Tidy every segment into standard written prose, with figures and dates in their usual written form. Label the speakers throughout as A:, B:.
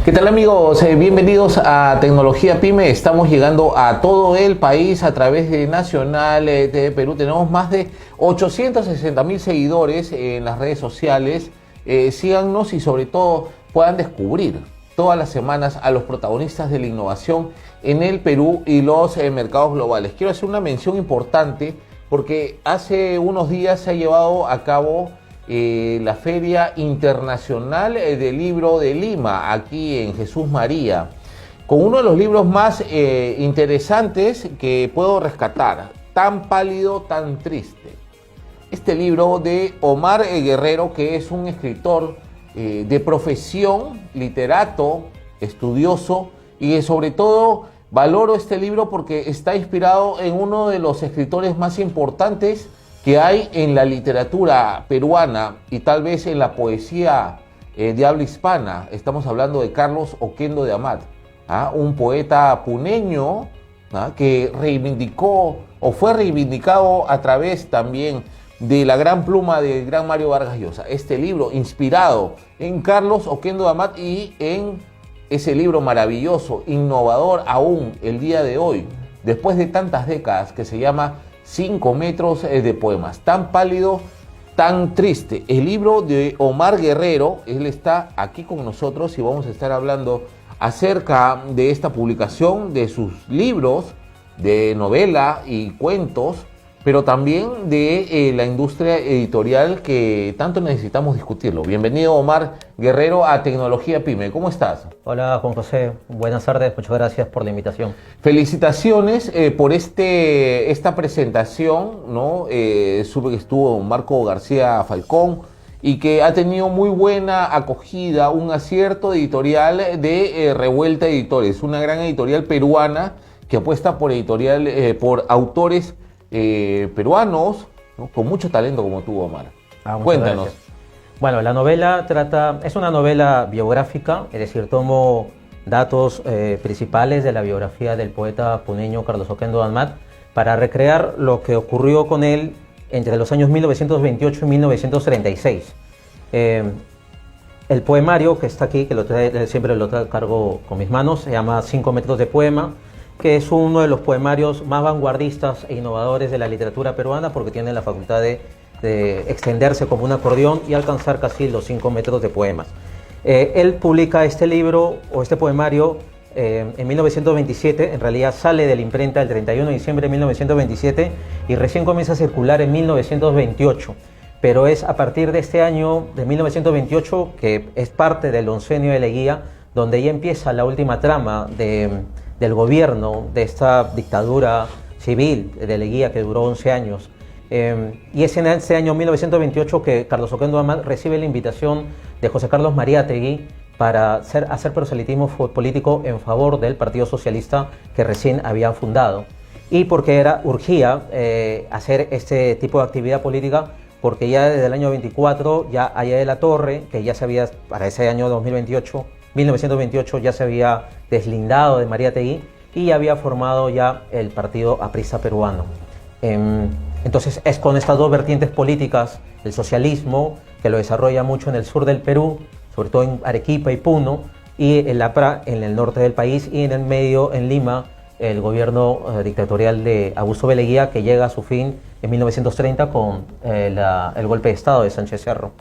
A: ¿Qué tal amigos? Bienvenidos a Tecnología Pyme. Estamos llegando a todo el país a través de Nacional TV Perú. Tenemos más de 860.000 seguidores en las redes sociales. Síganos y sobre todo puedan descubrir todas las semanas a los protagonistas de la innovación en el Perú y los mercados globales. Quiero hacer una mención importante porque hace unos días se ha llevado a cabo la Feria Internacional del Libro de Lima, aquí en Jesús María, con uno de los libros más interesantes que puedo rescatar, Tan pálido, tan triste. Este libro de Omar Guerrero, que es un escritor de profesión, literato, estudioso, y que sobre todo valoro este libro porque está inspirado en uno de los escritores más importantes que hay en la literatura peruana y tal vez en la poesía de habla hispana. Estamos hablando de Carlos Oquendo de Amat, un poeta puneño que reivindicó o fue reivindicado a través también de la gran pluma del gran Mario Vargas Llosa. Este libro inspirado en Carlos Oquendo de Amat y en ese libro maravilloso, innovador aún el día de hoy, después de tantas décadas, que se llama 5 metros de poemas, Tan pálido, tan triste. El libro de Omar Guerrero, él está aquí con nosotros y vamos a estar hablando acerca de esta publicación, de sus libros de novela y cuentos, pero también de la industria editorial que tanto necesitamos discutirlo. Bienvenido Omar Guerrero a Tecnología Pyme, ¿cómo estás?
B: Hola Juan José, buenas tardes, muchas gracias por la invitación.
A: Felicitaciones por esta presentación, ¿no? Supe que estuvo Marco García Falcón y que ha tenido muy buena acogida, un acierto editorial de Revuelta Editores, una gran editorial peruana que apuesta por por autores peruanos, ¿no? Con mucho talento como tú, Omar. Cuéntanos.
B: Gracias. Bueno, la novela es una novela biográfica, es decir, tomo datos principales de la biografía del poeta puneño Carlos Oquendo de Amat para recrear lo que ocurrió con él entre los años 1928 y 1936. El poemario que está aquí, que siempre lo cargo con mis manos, se llama 5 metros de poema, que es uno de los poemarios más vanguardistas e innovadores de la literatura peruana porque tiene la facultad de extenderse como un acordeón y alcanzar casi los 5 metros de poemas. Él publica este libro o este poemario en 1927, en realidad sale de la imprenta el 31 de diciembre de 1927 y recién comienza a circular en 1928, pero es a partir de este año de 1928 que es parte del oncenio de Leguía, donde ya empieza la última trama del gobierno de esta dictadura civil de Leguía que duró 11 años. Y es en este año 1928 que Carlos Oquendo de Amat recibe la invitación de José Carlos Mariátegui para hacer proselitismo político en favor del Partido Socialista que recién había fundado. Y porque urgía hacer este tipo de actividad política, porque ya desde el año 24, ya Aya de la Torre, que ya se había, para ese año 1928 ya se había deslindado de Mariátegui y había formado ya el Partido Aprista Peruano. Entonces es con estas dos vertientes políticas, el socialismo, que lo desarrolla mucho en el sur del Perú, sobre todo en Arequipa y Puno, y el APRA en el norte del país, y en el medio, en Lima, el gobierno dictatorial de Augusto B. Leguía, que llega a su fin en 1930 con el golpe de Estado de Sánchez Cerro.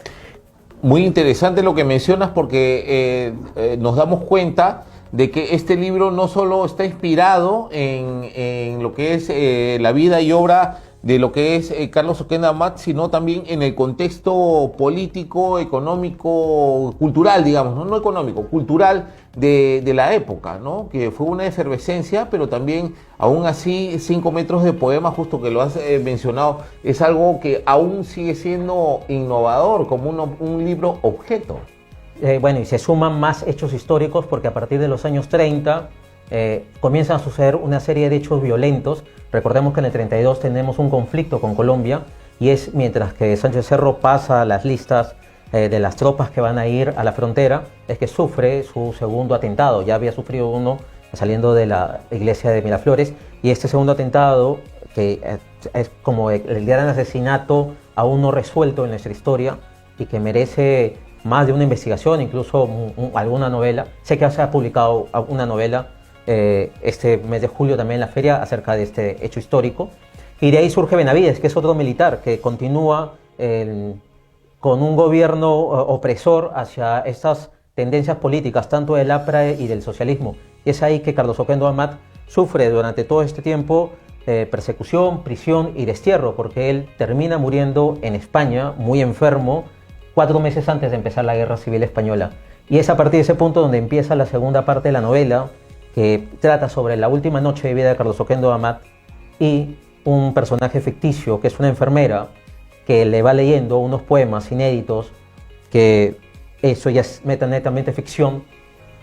A: Muy interesante lo que mencionas porque nos damos cuenta de que este libro no solo está inspirado en lo que es la vida y obra de lo que es Carlos Oquendo de Amat, sino también en el contexto político, económico, cultural, digamos, no económico, cultural de la época, ¿no? Que fue una efervescencia, pero también, aún así, 5 metros de poema, justo que lo has mencionado, es algo que aún sigue siendo innovador, como un libro objeto.
B: Bueno, y se suman más hechos históricos porque a partir de los años 30 comienzan a suceder una serie de hechos violentos. Recordemos que en el 32 tenemos un conflicto con Colombia y es mientras que Sánchez Cerro pasa las listas de las tropas que van a ir a la frontera, es que sufre su segundo atentado. Ya había sufrido uno saliendo de la iglesia de Miraflores y este segundo atentado, que es como el gran asesinato aún no resuelto en nuestra historia y que merece más de una investigación, incluso alguna novela. Sé que se ha publicado una novela este mes de julio también en la feria acerca de este hecho histórico. Y de ahí surge Benavides, que es otro militar que continúa con un gobierno opresor hacia estas tendencias políticas, tanto del APRA y del socialismo. Y es ahí que Carlos Oquendo Amat sufre durante todo este tiempo persecución, prisión y destierro, porque él termina muriendo en España, muy enfermo, 4 meses antes de empezar la Guerra Civil Española. Y es a partir de ese punto donde empieza la segunda parte de la novela, que trata sobre la última noche de vida de Carlos Oquendo Amat y un personaje ficticio, que es una enfermera, que le va leyendo unos poemas inéditos, que eso ya es netamente ficción,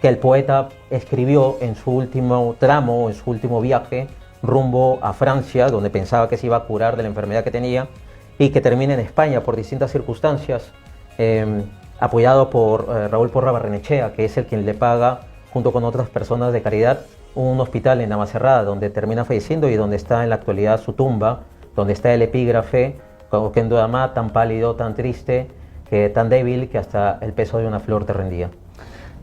B: que el poeta escribió en su último tramo, en su último viaje, rumbo a Francia, donde pensaba que se iba a curar de la enfermedad que tenía, y que termina en España por distintas circunstancias, apoyado por Raúl Porra Barrenechea, que es el quien le paga, junto con otras personas de caridad, un hospital en Navacerrada, donde termina falleciendo y donde está en la actualidad su tumba, donde está el epígrafe: Oquendo Amat, tan pálido, tan triste, tan débil, que hasta el peso de una flor te rendía.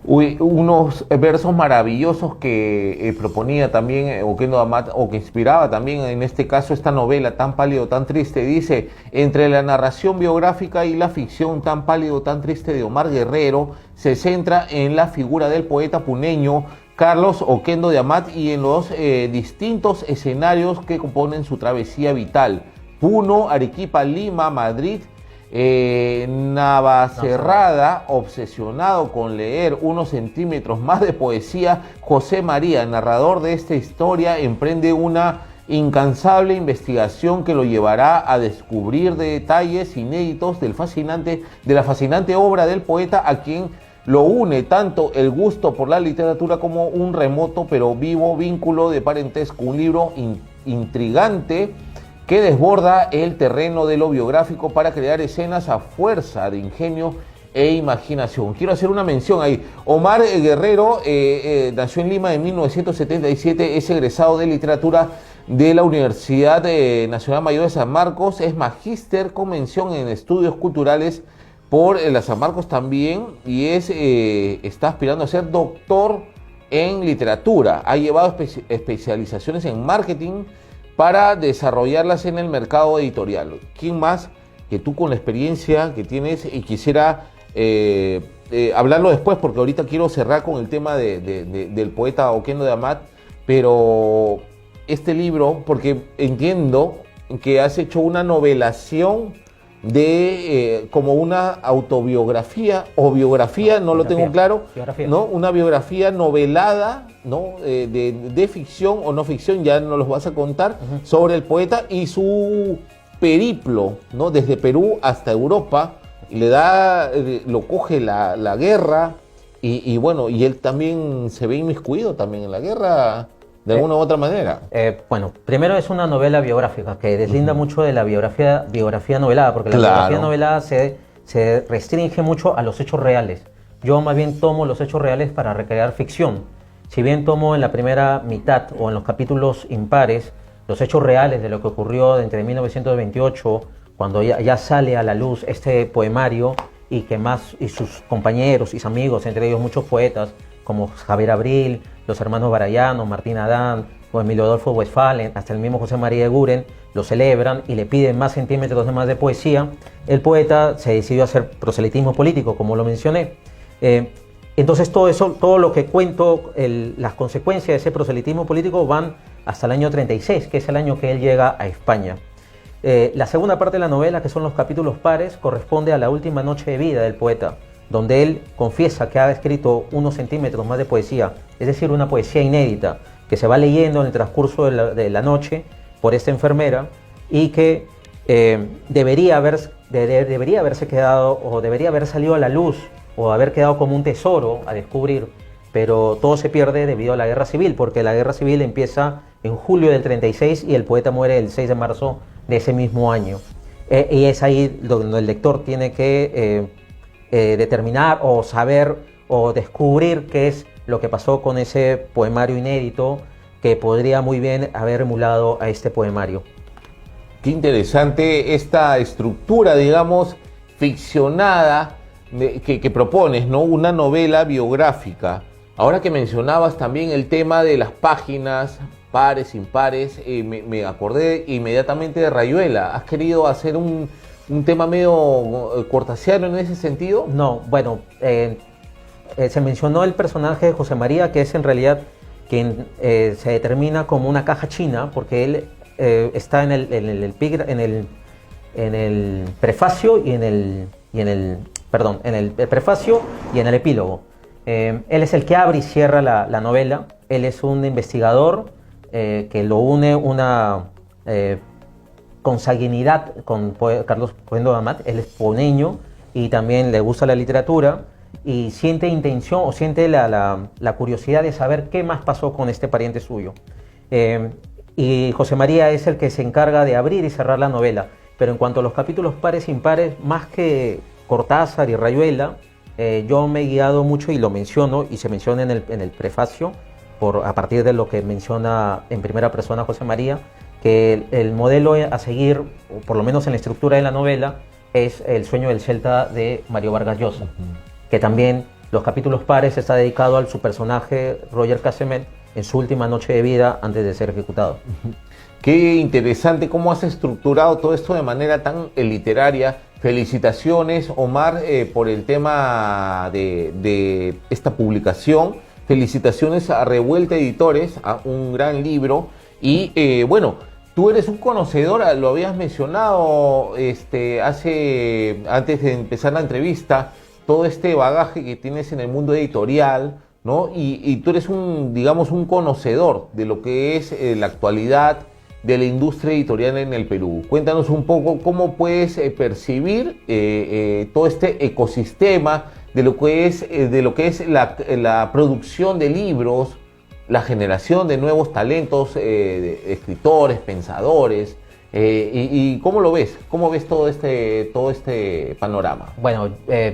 A: Unos versos maravillosos que proponía también Oquendo Amat, o que inspiraba también en este caso esta novela, Tan pálido, tan triste. Dice: entre la narración biográfica y la ficción, Tan pálido, tan triste de Omar Guerrero se centra en la figura del poeta puneño Carlos Oquendo de Amat y en los distintos escenarios que componen su travesía vital: Puno, Arequipa, Lima, Madrid, Navacerrada. Obsesionado con leer unos centímetros más de poesía, José María, narrador de esta historia, emprende una incansable investigación que lo llevará a descubrir detalles inéditos de la fascinante obra del poeta, a quien lo une tanto el gusto por la literatura como un remoto pero vivo vínculo de parentesco. Un libro intrigante que desborda el terreno de lo biográfico para crear escenas a fuerza de ingenio e imaginación. Quiero hacer una mención ahí. Omar Guerrero nació en Lima en 1977, es egresado de literatura de la Universidad Nacional Mayor de San Marcos, es magíster con mención en estudios culturales por la San Marcos también, y está aspirando a ser doctor en literatura. Ha llevado especializaciones en marketing para desarrollarlas en el mercado editorial. ¿Quién más que tú, con la experiencia que tienes? Y quisiera hablarlo después, porque ahorita quiero cerrar con el tema del poeta Oquendo de Amat, pero este libro, porque entiendo que has hecho una novelación como una autobiografía o biografía, no lo tengo claro, ¿no? Una biografía novelada, ¿no? De ficción o no ficción, ya nos los vas a contar, sobre el poeta y su periplo, ¿no? Desde Perú hasta Europa, lo coge la guerra y bueno, y él también se ve inmiscuido también en la guerra de alguna u otra manera.
B: Bueno, primero es una novela biográfica que deslinda mucho de la biografía novelada, porque la biografía novelada se restringe mucho a los hechos reales. Yo más bien tomo los hechos reales para recrear ficción. Si bien tomo en la primera mitad o en los capítulos impares los hechos reales de lo que ocurrió entre 1928, cuando ya sale a la luz este poemario, y sus compañeros y sus amigos, entre ellos muchos poetas como Javier Abril, los hermanos Barayano, Martín Adán o Emilio Adolfo Westphalen, hasta el mismo José María Eguren, lo celebran y le piden más centímetros más de poesía. El poeta se decidió a hacer proselitismo político, como lo mencioné. Entonces todo lo que cuento, las consecuencias de ese proselitismo político van hasta el año 36, que es el año que él llega a España. La segunda parte de la novela, que son los capítulos pares, corresponde a la última noche de vida del poeta, donde él confiesa que ha escrito unos centímetros más de poesía, es decir, una poesía inédita, que se va leyendo en el transcurso de la noche por esta enfermera, y que debería haberse quedado, o debería haber salido a la luz, o haber quedado como un tesoro a descubrir, pero todo se pierde debido a la guerra civil, porque la guerra civil empieza en julio del 36 y el poeta muere el 6 de marzo de ese mismo año. Y es ahí donde el lector tiene que determinar o saber o descubrir qué es lo que pasó con ese poemario inédito, que podría muy bien haber emulado a este poemario.
A: Qué interesante esta estructura, digamos, ficcionada que propones, ¿no? Una novela biográfica. Ahora que mencionabas también el tema de las páginas, pares, impares, me acordé inmediatamente de Rayuela. ¿Has querido hacer un tema medio cortasiano en ese sentido?
B: No, bueno, se mencionó el personaje de José María, que es en realidad quien se determina como una caja china, porque él está en el prefacio y en el prefacio y en el epílogo. Él es el que abre y cierra la novela. Él es un investigador que lo une una consanguinidad con Carlos Poendo Amat. Él es poneño y también le gusta la literatura y siente intención o siente la curiosidad de saber qué más pasó con este pariente suyo. Y José María es el que se encarga de abrir y cerrar la novela. Pero en cuanto a los capítulos pares e impares, más que Cortázar y Rayuela, yo me he guiado mucho y lo menciono, y se menciona en el prefacio, a partir de lo que menciona en primera persona José María, que el modelo a seguir, o por lo menos en la estructura de la novela, es El sueño del Celta de Mario Vargas Llosa, que también los capítulos pares está dedicado a su personaje Roger Casemet en su última noche de vida antes de ser ejecutado.
A: Qué interesante cómo has estructurado todo esto de manera tan literaria. Felicitaciones, Omar, por el tema de esta publicación. Felicitaciones a Revuelta Editores, a un gran libro. Y bueno, tú eres un conocedor, lo habías mencionado antes de empezar la entrevista, todo este bagaje que tienes en el mundo editorial, ¿no? Y tú eres digamos, un conocedor de lo que es la actualidad de la industria editorial en el Perú. Cuéntanos un poco cómo puedes percibir todo este ecosistema de lo que es la producción de libros, la generación de nuevos talentos, de escritores, pensadores, y cómo lo ves, cómo ves todo este panorama.
B: Bueno,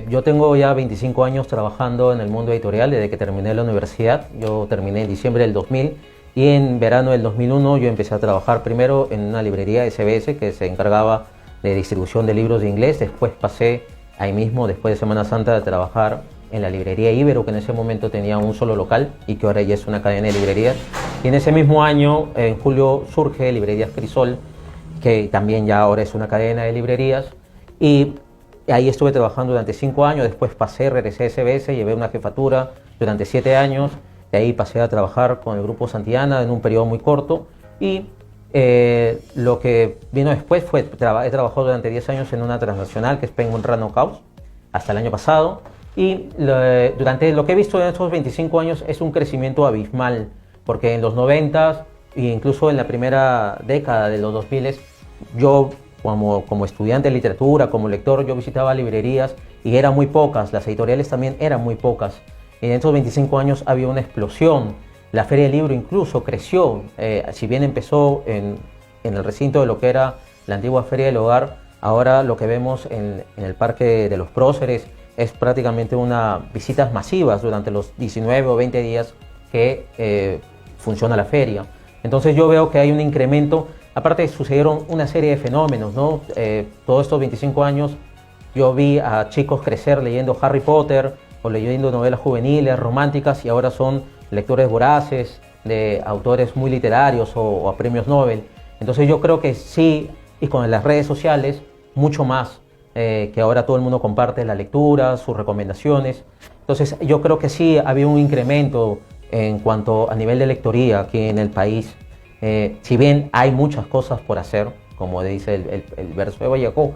B: yo tengo ya 25 años trabajando en el mundo editorial desde que terminé la universidad. Yo terminé en diciembre del 2000 y en verano del 2001 yo empecé a trabajar primero en una librería SBS que se encargaba de distribución de libros de inglés. Después pasé ahí mismo, después de Semana Santa, a trabajar en la librería Ibero, que en ese momento tenía un solo local y que ahora ya es una cadena de librerías. Y en ese mismo año, en julio, surge Librerías Crisol, que también ya ahora es una cadena de librerías. Y ahí estuve trabajando durante 5 años, después regresé a SBS, llevé una jefatura durante 7 años. De ahí pasé a trabajar con el Grupo Santillana en un periodo muy corto y lo que vino después fue, he trabajado durante 10 años en una transnacional que es Penguin Random House hasta el año pasado y durante lo que he visto en estos 25 años es un crecimiento abismal porque en los 90s e incluso en la primera década de los 2000 yo como estudiante de literatura, como lector, yo visitaba librerías y eran muy pocas, las editoriales también eran muy pocas. En estos 25 años había una explosión. La Feria del Libro incluso creció. Si bien empezó en el recinto de lo que era la antigua Feria del Hogar, ahora lo que vemos en el Parque de los Próceres es prácticamente visitas masivas durante los 19 o 20 días que funciona la feria. Entonces yo veo que hay un incremento. Aparte sucedieron una serie de fenómenos, ¿no? Todos estos 25 años yo vi a chicos crecer leyendo Harry Potter, o leyendo novelas juveniles, románticas, y ahora son lectores voraces de autores muy literarios o a premios Nobel. Entonces yo creo que sí, y con las redes sociales, mucho más, que ahora todo el mundo comparte la lectura, sus recomendaciones. Entonces yo creo que sí había un incremento en cuanto a nivel de lectoría aquí en el país. Si bien hay muchas cosas por hacer, como dice el verso de Vallacó,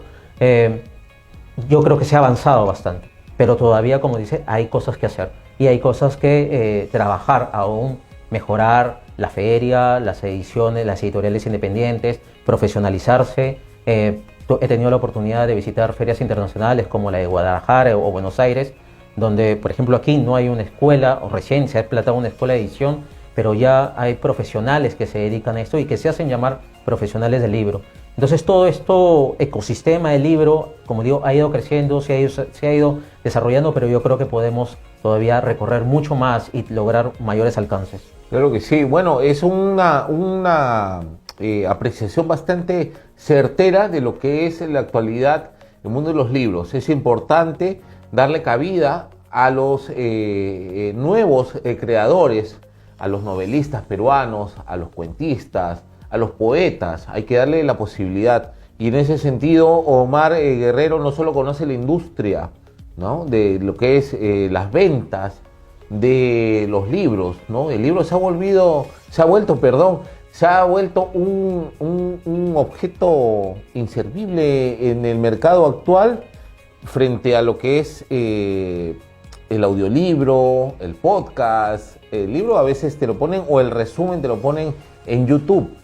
B: yo creo que se ha avanzado bastante. Pero todavía, como dice, hay cosas que hacer y hay cosas que trabajar aún, mejorar la feria, las ediciones, las editoriales independientes, profesionalizarse. He tenido la oportunidad de visitar ferias internacionales como la de Guadalajara o Buenos Aires, donde, por ejemplo, aquí no hay una escuela, o recién se ha implantado una escuela de edición, pero ya hay profesionales que se dedican a esto y que se hacen llamar profesionales del libro. Entonces todo esto ecosistema del libro, como digo, ha ido creciendo, se ha ido desarrollando, pero yo creo que podemos todavía recorrer mucho más y lograr mayores alcances.
A: Claro que sí. Bueno, es una apreciación bastante certera de lo que es la actualidad el mundo de los libros. Es importante darle cabida a los nuevos creadores, a los novelistas peruanos, a los cuentistas, a los poetas. Hay que darle la posibilidad. Y en ese sentido, Omar Guerrero no solo conoce la industria, ¿no?, de lo que es las ventas de los libros, ¿no? El libro se ha vuelto un objeto inservible en el mercado actual frente a lo que es el audiolibro, el podcast. El libro a veces te lo ponen, o el resumen te lo ponen en YouTube.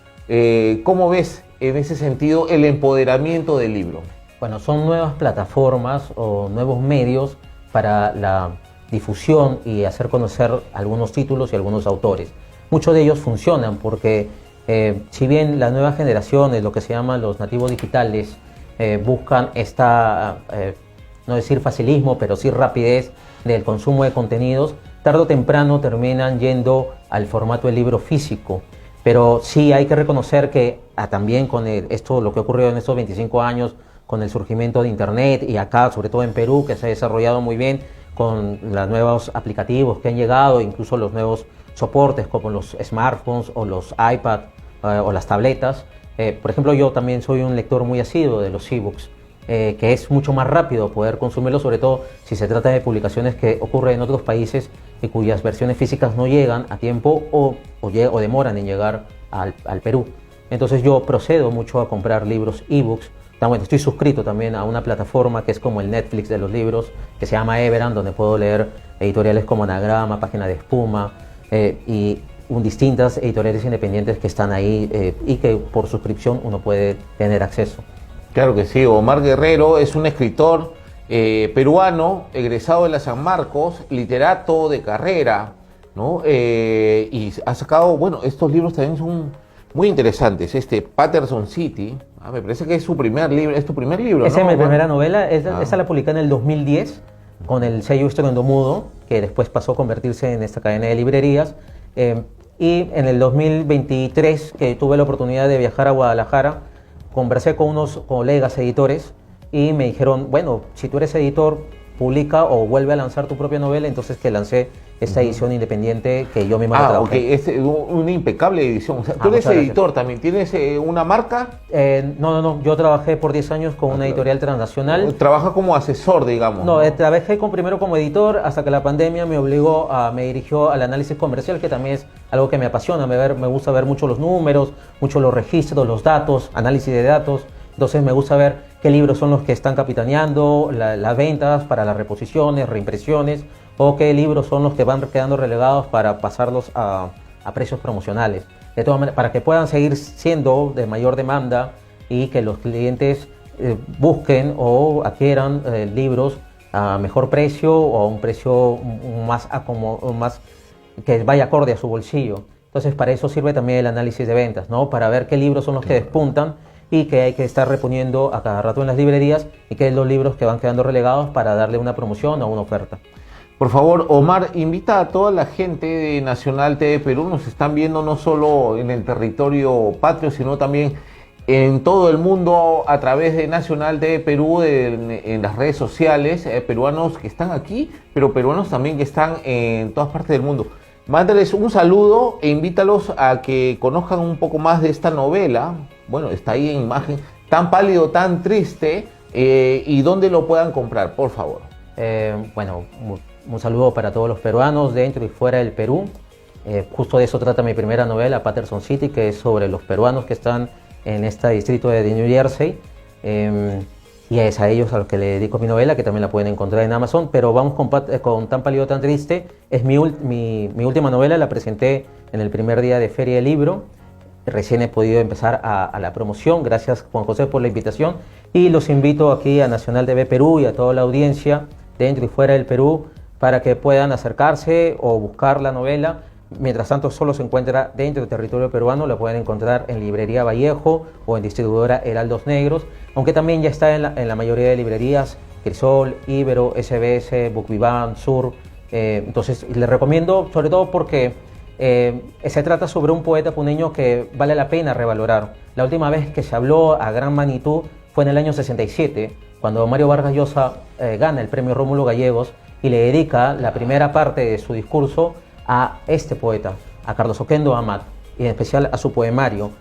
A: ¿Cómo ves en ese sentido el empoderamiento del libro?
B: Bueno, son nuevas plataformas o nuevos medios para la difusión y hacer conocer algunos títulos y algunos autores. Muchos de ellos funcionan porque si bien las nuevas generaciones, lo que se llaman los nativos digitales, buscan esta, no decir facilismo, pero sí rapidez del consumo de contenidos, tarde o temprano terminan yendo al formato del libro físico. Pero sí hay que reconocer que también con esto, lo que ha ocurrido en estos 25 años, con el surgimiento de Internet y acá, sobre todo en Perú, que se ha desarrollado muy bien con los nuevos aplicativos que han llegado, incluso los nuevos soportes como los smartphones o los iPad o las tabletas. Por ejemplo, yo también soy un lector muy asiduo de los ebooks, que es mucho más rápido poder consumirlos, sobre todo si se trata de publicaciones que ocurren en otros países y cuyas versiones físicas no llegan a tiempo o demoran en llegar al Perú. Entonces yo procedo mucho a comprar libros ebooks. Bueno, estoy suscrito también a una plataforma que es como el Netflix de los libros, que se llama Everand, donde puedo leer editoriales como Anagrama, Página de Espuma y distintas editoriales independientes que están ahí y que por suscripción uno puede tener acceso.
A: Claro que sí. Omar Guerrero es un escritor peruano, egresado de la San Marcos, literato de carrera, ¿no? Y ha sacado, bueno, estos libros también son muy interesantes. Paterson City, me parece que es su primer libro, es tu primer libro,
B: Esa
A: ¿no?
B: es mi primera novela, esa la publiqué en el 2010 con el sello Estruendo Mudo, que después pasó a convertirse en esta cadena de librerías. Y en el 2023, que tuve la oportunidad de viajar a Guadalajara, conversé con unos colegas editores y me dijeron, bueno, si tú eres editor, publica o vuelve a lanzar tu propia novela. Entonces que lancé esta edición independiente que yo misma trabajé.
A: Es una impecable edición. O sea, tú eres editor también, ¿tienes una marca?
B: No, yo trabajé por 10 años con una editorial transnacional.
A: Trabaja como asesor, digamos.
B: No, trabajé primero como editor hasta que la pandemia me dirigió al análisis comercial, que también es algo que me apasiona. Me gusta ver mucho los números, mucho los registros, los datos, análisis de datos. Entonces me gusta ver qué libros son los que están capitaneando las ventas para las reposiciones, reimpresiones, o qué libros son los que van quedando relegados para pasarlos a precios promocionales. De todas maneras, para que puedan seguir siendo de mayor demanda y que los clientes busquen o adquieran libros a mejor precio o a un precio más que vaya acorde a su bolsillo. Entonces para eso sirve también el análisis de ventas, ¿no? Para ver qué libros son los que despuntan y que hay que estar reponiendo a cada rato en las librerías, y que es los libros que van quedando relegados para darle una promoción o una oferta.
A: Por favor, Omar, invita a toda la gente de Nacional TV Perú. Nos están viendo no solo en el territorio patrio, sino también en todo el mundo a través de Nacional TV Perú, en las redes sociales, peruanos que están aquí, pero peruanos también que están en todas partes del mundo. Mándales un saludo e invítalos a que conozcan un poco más de esta novela. Bueno, está ahí en imagen, tan pálido, tan triste, y dónde lo puedan comprar, por favor.
B: Bueno, un saludo para todos los peruanos dentro y fuera del Perú. Justo de eso trata mi primera novela, Paterson City, que es sobre los peruanos que están en este distrito de New Jersey. Y es a ellos a los que le dedico mi novela, que también la pueden encontrar en Amazon. Pero vamos con Tan pálido, tan triste. Es mi última novela, la presenté en el primer día de Feria del Libro. Recién he podido empezar a la promoción. Gracias, Juan José, por la invitación. Y los invito aquí a Nacional TV Perú y a toda la audiencia dentro y fuera del Perú para que puedan acercarse o buscar la novela. Mientras tanto, solo se encuentra dentro del territorio peruano. La pueden encontrar en Librería Vallejo o en distribuidora Heraldos Negros, aunque también ya está en la mayoría de librerías, Crisol, Ibero, SBS, Bookvivan, Sur. Entonces les recomiendo, sobre todo porque se trata sobre un poeta puneño que vale la pena revalorar. La última vez que se habló a gran magnitud fue en el año 67, cuando Mario Vargas Llosa gana el premio Rómulo Gallegos y le dedica la primera parte de su discurso a este poeta, a Carlos Oquendo Amat, y en especial a su poemario.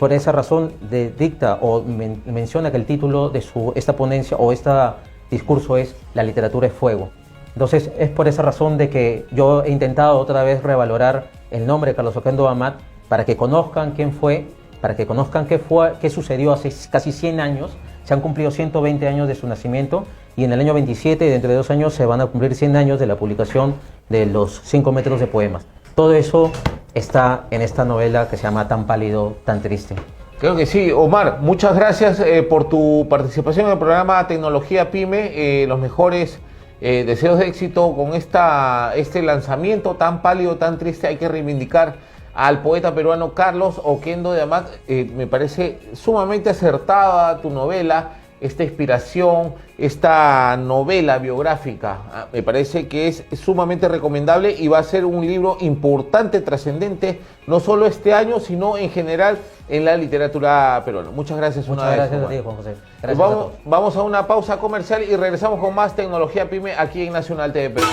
B: Por esa razón dicta o menciona que el título de esta ponencia o este discurso es La literatura es fuego. Entonces es por esa razón de que yo he intentado otra vez revalorar el nombre de Carlos Oquendo Amat para que conozcan quién fue, para que conozcan qué sucedió hace casi 100 años. Se han cumplido 120 años de su nacimiento y en el año 27, dentro de 2 años, se van a cumplir 100 años de la publicación de los 5 metros de poemas. Todo eso está en esta novela que se llama Tan pálido, tan triste.
A: Creo que sí. Omar, muchas gracias por tu participación en el programa Tecnología Pyme. Los mejores deseos de éxito con este lanzamiento tan pálido, tan triste. Hay que reivindicar al poeta peruano Carlos Oquendo de Amat. Me parece sumamente acertada tu novela, esta inspiración, esta novela biográfica. Me parece que es sumamente recomendable y va a ser un libro importante, trascendente, no solo este año, sino en general en la literatura peruana. Muchas gracias una vez.
B: Muchas gracias a ti, Juan José. Gracias a todos.
A: Vamos a una pausa comercial y regresamos con más Tecnología Pyme aquí en Nacional TV Perú.